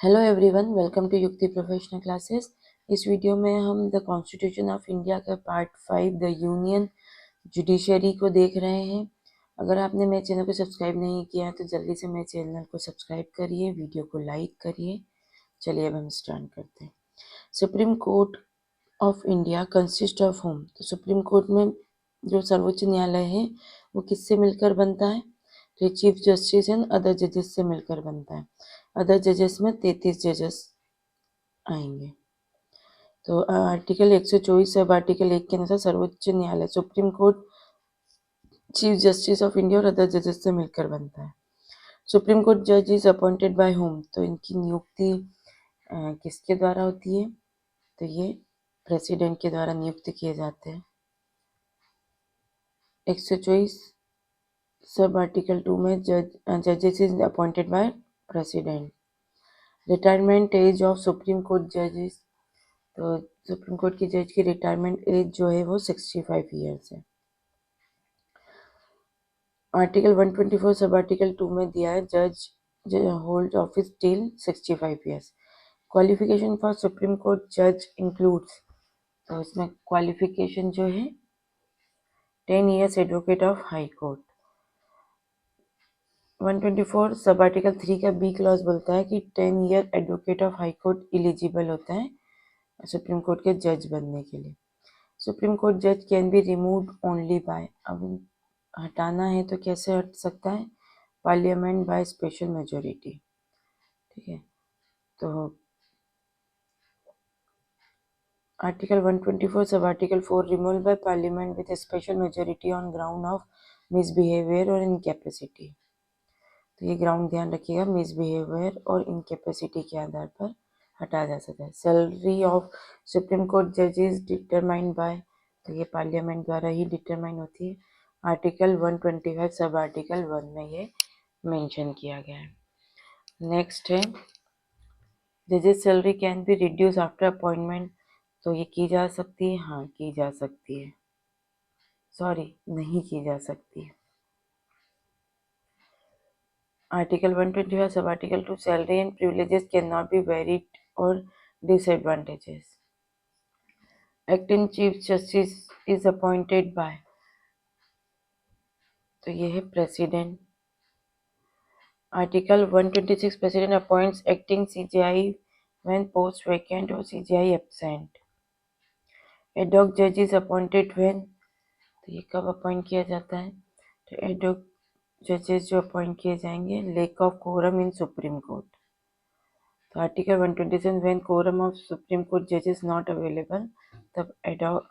Hello everyone, welcome to युक्ति professional classes. इस video में हम द कॉन्स्टिट्यूशन ऑफ इंडिया का पार्ट 5 द यूनियन जुडिशरी को देख रहे हैं। अगर आपने मेरे चैनल को सब्सक्राइब नहीं किया है तो जल्दी से मेरे चैनल को सब्सक्राइब करिए, वीडियो को लाइक करिए। चलिए अब हम स्टार्ट करते हैं। Supreme court of India consist of home. तो सुप्रीम कोर्ट में जो सर्वोच्च न्यायालय है वो किससे मिलकर बनता है? तो चीफ जस्टिस एंड अदर जजेस से मिलकर बनता है। अदर जजेस में 33 जजेस आएंगे। तो आर्टिकल 124 सब आर्टिकल 1 के अनुसार सर्वोच्च न्यायालय supreme court chief justice of India और अदर जजेस से मिलकर बनता है। सुप्रीम कोर्ट जज इज अपॉइंटेड बाय होम। तो इनकी नियुक्ति किसके द्वारा होती है? तो ये प्रेसिडेंट के द्वारा नियुक्त किए जाते हैं। 124 सब आर्टिकल 2 में जजेस is appointed by president. Retirement age of supreme Court जजेस। तो सुप्रीम कोर्ट की जज की रिटायरमेंट एज जो है वो 65 ईयर्स है। आर्टिकल 124 सब आर्टिकल 2 में दिया है जज hold office till 65 years. Qualification for supreme court जज इंक्लूड्स। तो इसमें क्वालिफिकेशन जो है 10 years advocate of high court. 124 sub article 3 का बी क्लॉज बोलता है कि 10 year advocate of high court eligible होता है सुप्रीम कोर्ट के जज बनने के लिए। सुप्रीम कोर्ट जज can be removed only by. अब हटाना है तो कैसे हट सकता है? Parliament by special majority. ठीक है, तो article 124 sub article 4 removal by parliament with special majority on ground of misbehaviour और इनकैपेसिटी। तो ये ग्राउंड ध्यान रखिएगा, मिसबिहेवियर और इनकैपेसिटी के आधार पर हटा जा सकता है। सैलरी ऑफ सुप्रीम कोर्ट जजेस डिटरमाइंड बाय। तो ये पार्लियामेंट द्वारा ही डिटरमाइन होती है। आर्टिकल 125 सब आर्टिकल 1 में ये मेंशन किया गया है। नेक्स्ट है जजेस salary can be reduce after appointment. तो ये की जा सकती है? हाँ, की जा सकती है। सॉरी, नहीं की जा सकती है। Article 125 sub article 2 salary and privileges can not be varied or disadvantages. Acting chief justice is appointed by. तो ये है president. Article 126 president appoints acting CJI when post vacant or CJI absent. Ad hoc जज is appointed when. तो ये कब appoint किया जाता है? तो एडॉक जजेस जो अपॉइंट किए जाएंगे lack of quorum in Supreme Court. तो article 127 when quorum of supreme Court जजेस नॉट अवेलेबल, तब एडॉक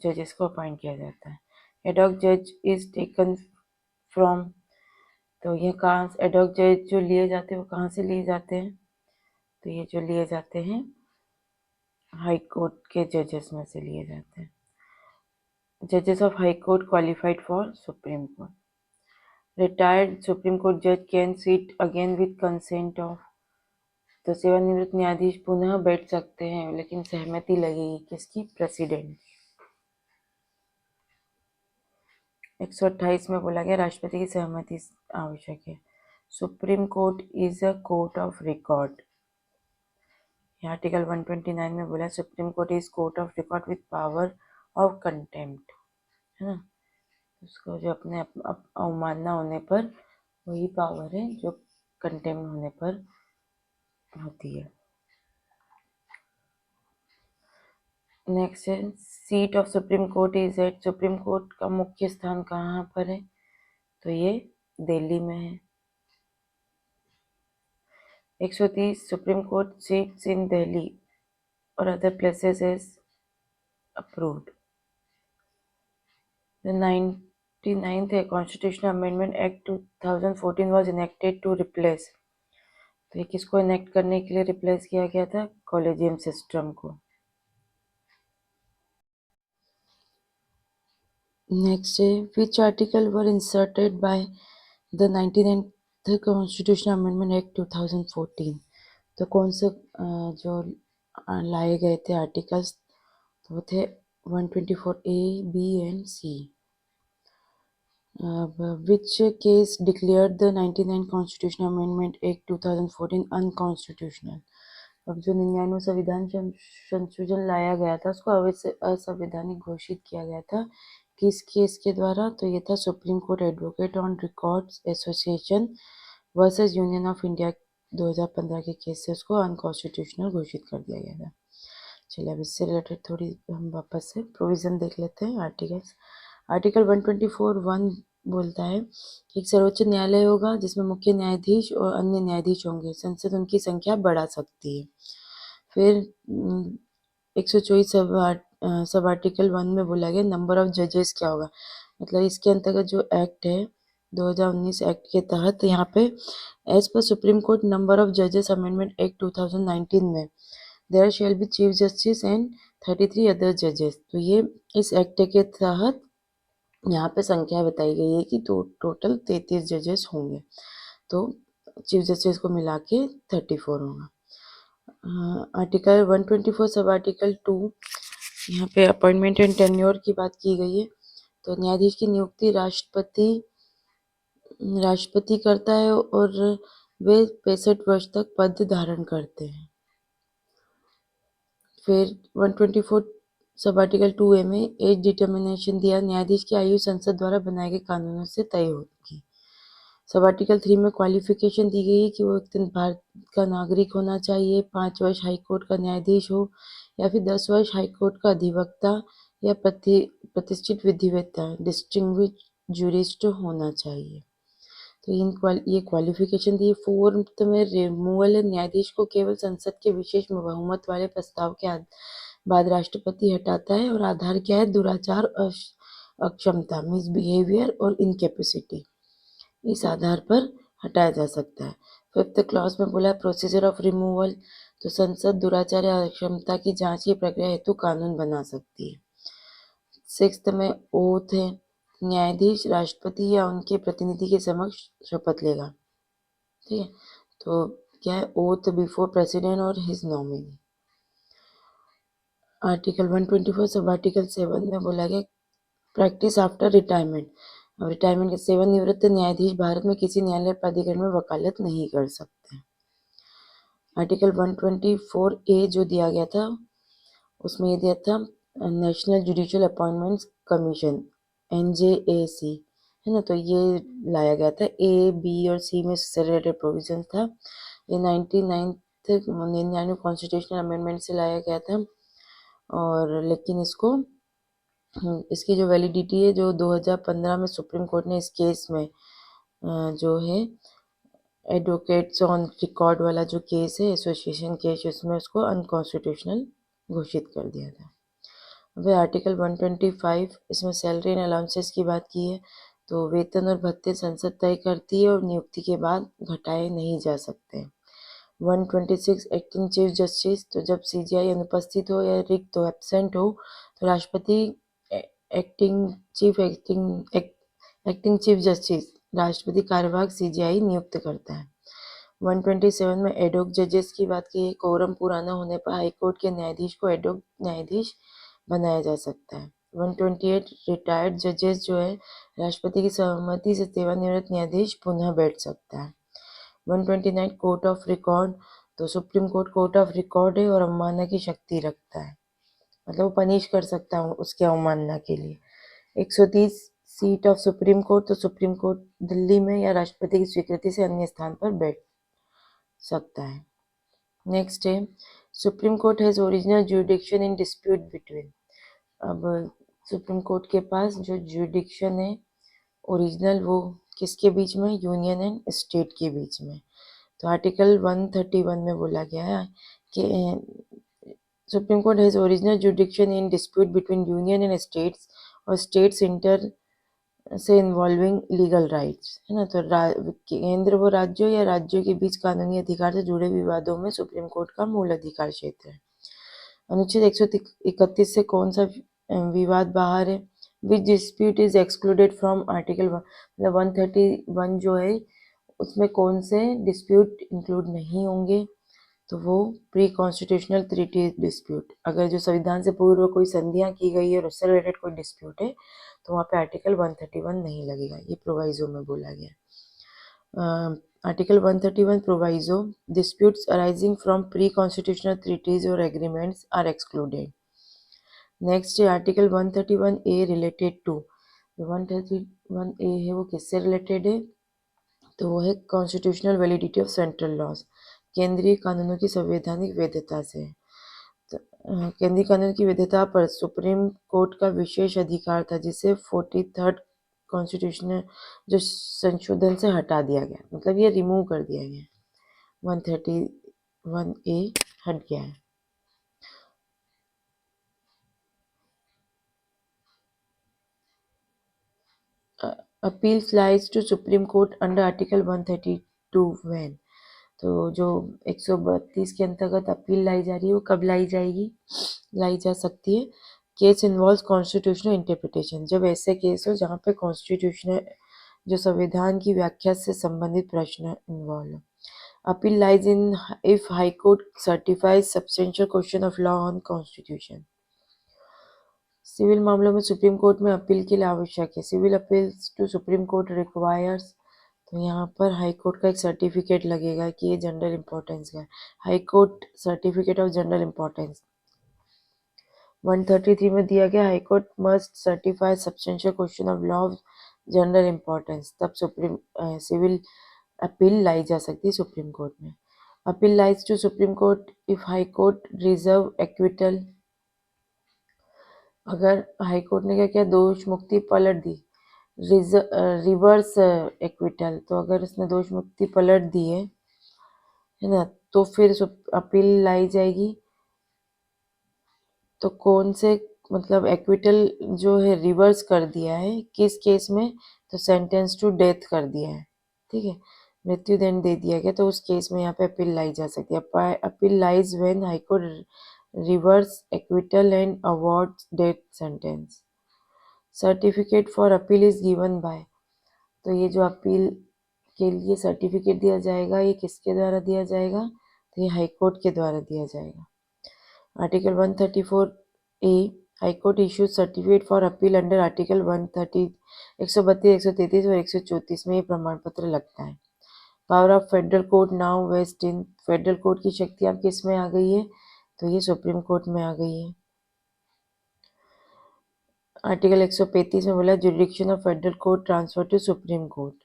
जजेस को अपॉइंट किया जाता है। एडॉक जज इज टेकन फ्रॉम। तो ये कहाँ एडॉक जज जो लिए जाते हैं वो कहाँ से लिए जाते हैं? तो ये जो लिए जाते हैं हाई कोर्ट के जजेस में से लिए जाते हैं। जजेस of high court qualified for supreme court. Retired supreme court जज can seat again with consent of. तो सेवानिवृत्त न्यायाधीश पुनः बैठ सकते हैं, लेकिन सहमति लगेगी किसकी? प्रेसिडेंट। 128 में बोला गया राष्ट्रपति की सहमति आवश्यक है। Supreme court is a court of record. Article 129 में बोला supreme court is court of record with power of contempt, है ना। उसको जो अपने अवमानना होने पर वही पावर है जो कंटेम्प्ट होने पर होती है। नेक्स्ट है seat of supreme court is at. Supreme court का मुख्य स्थान कहाँ पर है? तो ये दिल्ली में है। 130 Supreme Court seats in Delhi or other places is approved. The 99th Constitutional Amendment Act 2014 was enacted to replace। तो ये किसको इनेक्ट करने के लिए रिप्लेस किया गया था? कॉलेजियम सिस्टम को। नेक्स्ट है which article were inserted by the 99th constitutional amendment act 2014। तो कौन से जो लाए गए थे आर्टिकल्स? तो वो थे 124A, B and C। which case declared the 99 Constitutional Amendment Act 2014 unconstitutional. अब जो 99 संविधान संशोधन लाया गया था उसको असंवैधानिक घोषित किया गया था। किस केस के द्वारा? तो ये था supreme court advocate on records association versus union of India 2015 के केस से उसको अनकॉन्स्टिट्यूशनल घोषित कर दिया गया था। चलिए अब इससे रिलेटेड थोड़ी हम वापस से प्रोविजन देख लेते हैं। आर्टिकल्स आर्टिकल 124(1) बोलता है कि एक सर्वोच्च न्यायालय होगा जिसमें मुख्य न्यायाधीश और अन्य न्यायाधीश होंगे। संसद उनकी संख्या बढ़ा सकती है। फिर 124 सब आर्टिकल 1 में बोला गया नंबर ऑफ जजेस क्या होगा। मतलब इसके अंतर्गत जो एक्ट है 2019 एक्ट के तहत यहाँ पे एज पर सुप्रीम कोर्ट नंबर ऑफ जजेस अमेंडमेंट एक्ट 2019 में there shall be chief justice and 33 other जजेस। तो ये इस एक्ट के तहत यहाँ पे संख्या बताई गई है कि टोटल 33 जजेस होंगे। तो चीफ जस्टिस को मिला के 34 होगा। आर्टिकल 124 सब आर्टिकल 2 यहाँ पे अपॉइंटमेंट एंड टेन्योर की बात की गई है। तो न्यायाधीश की नियुक्ति राष्ट्रपति करता है और वे 65 वर्ष तक पद धारण करते हैं। फिर 124 सब आर्टिकल 2A में एज डिटर्मिनेशन दिया। न्यायाधीश की आयु संसद द्वारा बनाए गए कानूनों से तय होगी। सब आर्टिकल 3 में क्वालिफिकेशन दी गई है कि वो एक भारत का नागरिक होना चाहिए, 5 वर्ष हाईकोर्ट का न्यायाधीश हो या फिर 10 वर्ष हाईकोर्ट का अधिवक्ता या प्रतिष्ठित विधिवेत्ता डिस्टिंग्विश्ड जूरिस्ट होना चाहिए। तो ये क्वालिफिकेशन दी। फोर्थ में रिमूवल है। न्यायाधीश को केवल संसद के विशेष बहुमत वाले प्रस्ताव के बाद राष्ट्रपति हटाता है और आधार क्या है? दुराचार, अक्षमता, मिसबिहेवियर और इनकेपेसिटी, इस आधार पर हटाया जा सकता है। फिफ्थ क्लॉज में बोला प्रोसीजर ऑफ रिमूवल। तो संसद दुराचार या अक्षमता की जांच की प्रक्रिया हेतु कानून बना सकती है। सिक्स्थ में ओथ है। न्यायाधीश राष्ट्रपति या उनके प्रतिनिधि के समक्ष शपथ लेगा। ठीक है, तो क्या है? ओथ बिफोर प्रेसिडेंट और his nominee. Article 124 sub article 7 में बोला गया प्रैक्टिस आफ्टर रिटायरमेंट। रिटायरमेंट के सेवानिवृत्त न्यायाधीश भारत में किसी न्यायालय प्राधिकरण में वकालत नहीं कर सकते। आर्टिकल 124A जो दिया गया था उसमें ये दिया था national judicial appointments commission NJAC, है ना। तो ये लाया गया था। A, B और C में इससे रिलेटेड प्रोविजन था। ये 99 कॉन्स्टिट्यूशनल अमेंडमेंट से लाया गया था और लेकिन इसकी जो वैलिडिटी है जो 2015 में सुप्रीम कोर्ट ने इस केस में जो है एडवोकेट्स ऑन रिकॉर्ड वाला जो केस है एसोसिएशन केस, उसमें उसको अनकॉन्स्टिट्यूशनल घोषित कर दिया था। वह आर्टिकल 125 इसमें सैलरी एंड अलाउंसेस की बात की है। तो वेतन और भत्ते संसद तय करती है और नियुक्ति के बाद घटाए नहीं जा सकते। 126 एक्टिंग चीफ जस्टिस। तो जब CJI अनुपस्थित हो या रिक्त हो, एब्सेंट हो, तो राष्ट्रपति एक्टिंग चीफ जस्टिस राष्ट्रपति कार्यवाहक CJI नियुक्त करता है। 127 में एडोक जजेस की बात की है। कोरम पुराना होने पर हाईकोर्ट के न्यायाधीश को एडोक न्यायाधीश बनाया जा सकता है। 128 रिटायर्ड जजेस जो है राष्ट्रपति की सहमति से सेवानिवृत्त न्यायाधीश पुनः बैठ सकता है। 129 कोर्ट ऑफ रिकॉर्ड। तो सुप्रीम कोर्ट ऑफ रिकॉर्ड है और अवमानना की शक्ति रखता है, मतलब वो पनिश कर सकता है उसके अवमानना के लिए। 130 सीट ऑफ सुप्रीम कोर्ट। तो सुप्रीम कोर्ट दिल्ली में या राष्ट्रपति की स्वीकृति से अन्य स्थान पर बैठ सकता है। नेक्स्ट है supreme court has original jurisdiction in dispute between. अब सुप्रीम कोर्ट के पास जो जुरिडिक्शन है ओरिजिनल वो किसके बीच में? यूनियन एंड स्टेट के बीच में। तो आर्टिकल 131 में बोला गया है कि supreme court has original jurisdiction in dispute between union and states और स्टेट्स इंटर से इन्वॉल्विंग लीगल राइट्स, है ना। तो केंद्र व राज्यों या राज्यों के बीच कानूनी अधिकार से जुड़े विवादों में सुप्रीम कोर्ट का मूल अधिकार क्षेत्र है। अनुच्छेद 131 से कौन सा विवाद बाहर है? Which dispute is excluded from article 131 जो है उसमें कौन से डिस्प्यूट इंक्लूड नहीं होंगे? तो वो प्री कॉन्स्टिट्यूशनल ट्रीटी डिस्प्यूट। अगर जो संविधान से पूर्व कोई संधियां की गई है और उससे रिलेटेड कोई डिस्प्यूट है तो वहाँ पे आर्टिकल 131 नहीं लगेगा, ये प्रोवाइजो में बोला गया। Article 131 proviso, disputes arising from pre-constitutional treaties or agreements are excluded. Next है article 131A related to, 131A है वो किससे रिलेटेड है, तो वो है constitutional validity of central laws, केंद्रीय कानूनों की संवैधानिक वैधता से। केंद्रीय कानून की वैधता पर सुप्रीम कोर्ट का विशेष अधिकार था, जिसे 43rd कॉन्स्टिट्यूशनल जो संशोधन से हटा दिया गया, मतलब ये रिमूव कर दिया गया, 131A हट गया है। Appeals lies to supreme court under article 132 when, तो जो 132 के अंतर्गत अपील लाई जा रही है वो कब लाई जाएगी, लाई जा सकती है, केस इन्वॉल्व्स कॉन्स्टिट्यूशनल इंटरप्रिटेशन, जब ऐसे केस हो जहाँ पे कॉन्स्टिट्यूशनल जो संविधान की व्याख्या से संबंधित प्रश्न इन्वॉल्व हो। Appeal lies in if high court certifies substantial question of law on constitution. Civil मामलों में सुप्रीम कोर्ट में अपील के लिए आवश्यक है, civil appeals to supreme court requires, तो यहाँ पर हाई कोर्ट का एक सर्टिफिकेट लगेगा कि ये जनरल इंपॉर्टेंस का है, high court certificate of general importance 133 में दिया गया, high court must certify substantial question of law of general importance, तब सुप्रीम सिविल अपील लाई जा सकती है सुप्रीम कोर्ट में। Appeal lies to supreme court if high court reserve acquittal, अगर हाई कोर्ट ने क्या किया, दोष मुक्ति पलट दी, रिवर्स एक्विटल, तो अगर उसने दोष मुक्ति पलट दी है ना, तो फिर अपील लाई जाएगी, तो कौन से, मतलब एक्विटल जो है रिवर्स कर दिया है किस केस में, तो सेंटेंस टू डेथ कर दिया है, ठीक है, मृत्यु दंड दे दिया गया, तो उस केस में यहाँ पे अपील लाई जा सकती है। Appeal lies when high court reverse acquittal and award death sentence. Certificate for appeal is given by, तो ये जो अपील के लिए सर्टिफिकेट दिया जाएगा ये किसके द्वारा दिया जाएगा, तो ये हाई कोर्ट के द्वारा दिया जाएगा। Article 134A, high court issues certificate for appeal under article 130, 132, 133 और 134 में ये प्रमाण पत्र लगता है। Power of federal court now vest in, federal court की शक्ति अब किस में आ गई है, तो ये सुप्रीम कोर्ट में आ गई है। आर्टिकल 135 में बोला jurisdiction of federal court transfer to supreme court.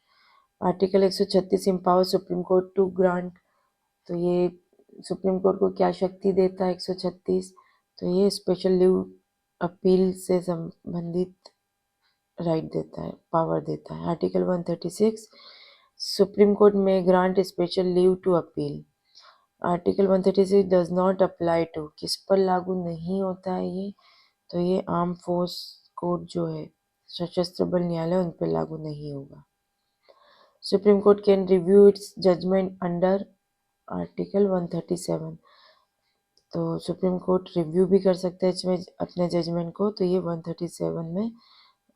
Article 136 empower supreme court to grant, तो ये सुप्रीम कोर्ट को क्या शक्ति देता है 136, तो ये स्पेशल लीव अपील से संबंधित राइट देता है, पावर देता है। आर्टिकल 136 सुप्रीम कोर्ट में grant special leave to appeal. Article 136 does not apply to, किस पर लागू नहीं होता है ये, तो ये आर्म फोर्स कोर्ट जो है सशस्त्र बल न्यायालय उन पर लागू नहीं होगा। Supreme court can review its judgement under article 137, तो सुप्रीम कोर्ट रिव्यू भी कर सकता है इसमें अपने जजमेंट को, तो ये 137 में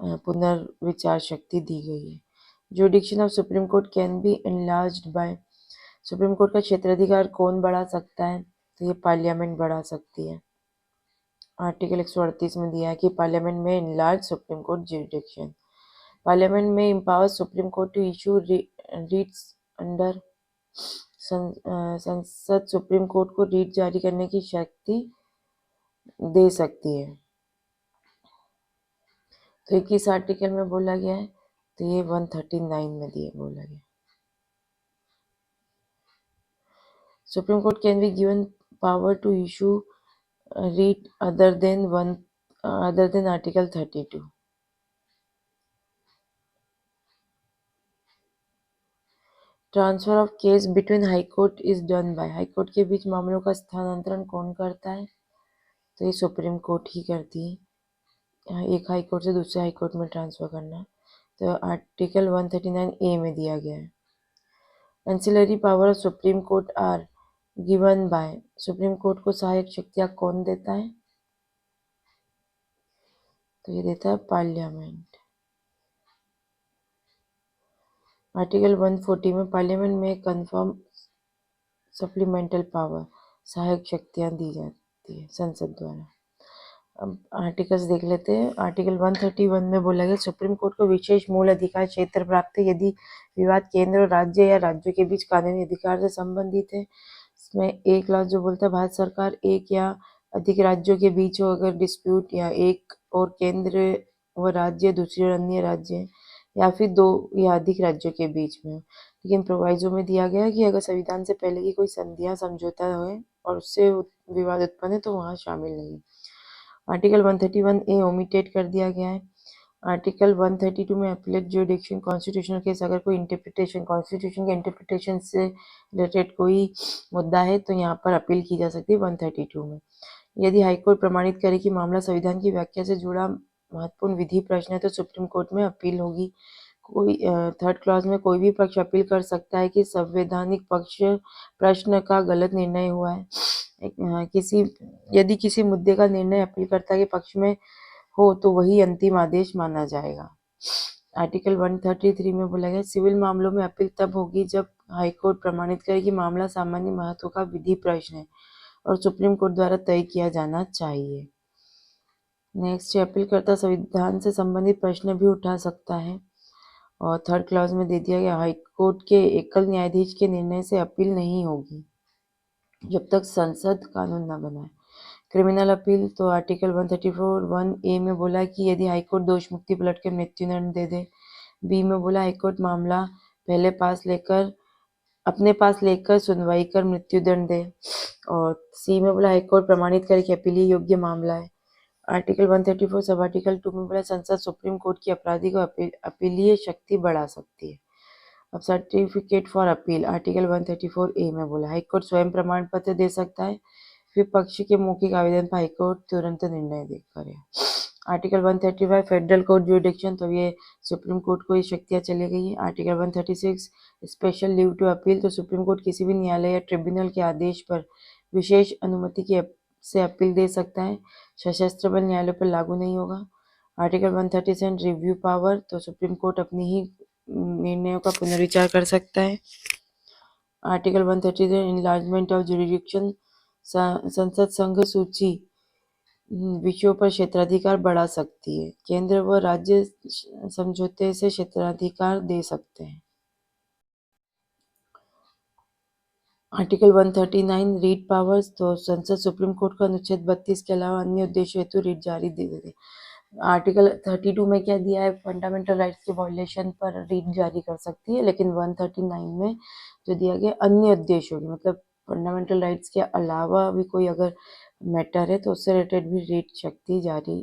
पुनर्विचार शक्ति दी गई है। Jurisdiction of supreme court can be enlarged by, supreme court का क्षेत्राधिकार कौन बढ़ा सकता है, तो ये पार्लियामेंट बढ़ा सकती है। आर्टिकल 138 में दिया है कि पार्लियामेंट में enlarge supreme court jurisdiction, parliament में empower supreme court to issue writs under, संसद सुप्रीम कोर्ट को रीट जारी करने की शक्ति दे सकती है, तो ये किस आर्टिकल में बोला गया है, तो ये 139 में दिए बोला गया। Supreme court can be given power to issue writ other than article 32। Transfer of case between high court is done by, high court के बीच मामलों का स्थानांतरण कौन करता है, तो ये सुप्रीम कोर्ट ही करती है, एक हाई कोर्ट से दूसरे हाई कोर्ट में ट्रांसफर करना, तो आर्टिकल 139A में दिया गया है। Ancillary power of supreme court are given by, supreme court को सहायक शक्तियां कौन देता है, तो ये देता है पार्लियामेंट। आर्टिकल 140 में पार्लियामेंट में कन्फर्म सप्लीमेंटल पावर, सहायक शक्तियां दी जाती है संसद द्वारा। अब आर्टिकल्स देख लेते हैं। आर्टिकल 131 में बोला गया सुप्रीम कोर्ट को विशेष मूल अधिकार क्षेत्र प्राप्त है यदि विवाद केंद्र और राज्य या राज्यों के बीच कानूनी अधिकार से संबंधित है। इसमें एक क्लॉज जो बोलता है भारत सरकार एक या अधिक राज्यों के बीच हो अगर डिस्प्यूट, या एक और केंद्र व राज्य दूसरी और अन्य राज्य, या फिर दो या अधिक राज्यों के बीच में। लेकिन प्रोवाइजो में दिया गया कि अगर संविधान से पहले की कोई संधियां समझौता है और उससे विवाद उत्पन्न है तो वहाँ शामिल नहीं है। आर्टिकल 131A ओमिटेड कर दिया गया है। आर्टिकल 132 में अपीलेट ज्यूरिडिक्शन कॉन्स्टिट्यूशनल केस अगर कोई इंटरप्रिटेशन कॉन्स्टिट्यूशन के इंटरप्रिटेशन से रिलेटेड कोई मुद्दा है तो यहाँ पर अपील की जा सकती है 132 में। यदि हाईकोर्ट प्रमाणित करे कि मामला संविधान की व्याख्या से जुड़ा महत्वपूर्ण विधि प्रश्न है तो सुप्रीम कोर्ट में अपील होगी। कोई थर्ड क्लॉज में कोई भी पक्ष अपील कर सकता है कि संवैधानिक पक्ष प्रश्न का गलत निर्णय हुआ है। किसी यदि किसी मुद्दे का निर्णय अपीलकर्ता के पक्ष में हो तो वही अंतिम आदेश माना जाएगा। आर्टिकल 133 में बोला गया सिविल मामलों में अपील तब होगी जब हाईकोर्ट प्रमाणित करे कि मामला सामान्य महत्व का विधि प्रश्न है और सुप्रीम कोर्ट द्वारा तय किया जाना चाहिए। नेक्स्ट, अपीलकर्ता संविधान से संबंधित प्रश्न भी उठा सकता है। और थर्ड क्लॉज में दे दिया गया हाईकोर्ट के एकल न्यायाधीश के निर्णय से अपील नहीं होगी जब तक संसद कानून न बनाए। क्रिमिनल अपील तो आर्टिकल 134(1)A में बोला कि यदि हाईकोर्ट दोष मुक्ति पलट के मृत्युदंड दे दे। बी में बोला हाईकोर्ट मामला अपने पास लेकर सुनवाई कर मृत्युदंड दे। और सी में बोला हाईकोर्ट प्रमाणित करे कि अपील योग्य मामला है। आर्टिकल 134 सब आर्टिकल 2 में बोला संसद सुप्रीम कोर्ट की अपराधी को अपीलीय शक्ति बढ़ा सकती है। अब certificate for appeal article 134A में बोला हाईकोर्ट स्वयं प्रमाण पत्र दे सकता है, फिर पक्ष के मौखिक आवेदन पर हाईकोर्ट तुरंत निर्णय दे करे। आर्टिकल 135 फेडरल कोर्ट ज्यूरिडिक्शन, तो ये सुप्रीम कोर्ट को ये शक्तियाँ चली गई है। Article 136 special leave to appeal, तो सुप्रीम कोर्ट किसी भी न्यायालय या ट्रिब्यूनल के आदेश पर विशेष अनुमति से अपील दे सकता है। सशस्त्र बल न्यायालय पर लागू नहीं होगा। आर्टिकल 137 रिव्यू पावर, तो सुप्रीम कोर्ट अपनी ही निर्णयों का पुनर्विचार कर सकता है। आर्टिकल 133 इनलार्जमेंट ऑफ जुरिडिक्शन, संसद संघ सूची विषयों पर क्षेत्राधिकार बढ़ा सकती है। केंद्र व राज्य समझौते से क्षेत्राधिकार दे सकते हैं। आर्टिकल 139 रीट पावर्स, तो संसद सुप्रीम कोर्ट को अनुच्छेद 32 के अलावा अन्य उद्देश्य हेतु रीट जारी दे देते। आर्टिकल 32 में क्या दिया है, फंडामेंटल राइट्स के वायलेशन पर रीट जारी कर सकती है, लेकिन 139 में जो दिया गया अन्य उद्देश्यों की, मतलब फंडामेंटल राइट्स के अलावा भी कोई अगर मैटर है तो उससे रिलेटेड भी रीट शक्ति जारी,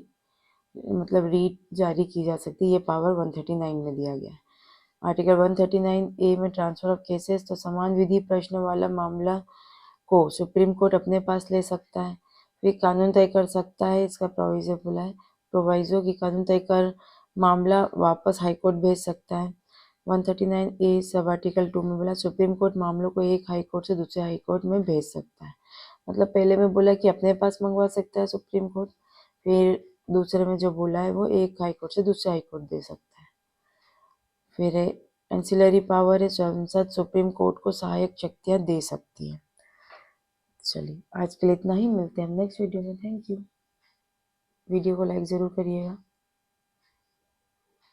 मतलब रीट जारी की जा सकती है। ये पावर 139 में दिया गया है। आर्टिकल 139A में ट्रांसफर ऑफ केसेस, तो समान विधि प्रश्न वाला मामला को सुप्रीम कोर्ट अपने पास ले सकता है, फिर कानून तय कर सकता है। इसका प्रोविजो बोला है, प्रोवाइजो की कानून तय कर मामला वापस हाईकोर्ट भेज सकता है। 139A सब आर्टिकल 2 में बोला सुप्रीम कोर्ट मामलों को एक हाईकोर्ट से दूसरे हाईकोर्ट में भेज सकता है। मतलब पहले में बोला कि अपने पास मंगवा सकता है सुप्रीम कोर्ट, फिर दूसरे में जो बोला है वो एक हाईकोर्ट से दूसरे हाईकोर्ट दे सकता है। फिर एंसिलरी पावर है, संसद सुप्रीम कोर्ट को सहायक शक्तियाँ दे सकती है। चलिए आज के लिए इतना ही, मिलते हैं हम नेक्स्ट वीडियो में। Thank you. वीडियो को लाइक ज़रूर करिएगा।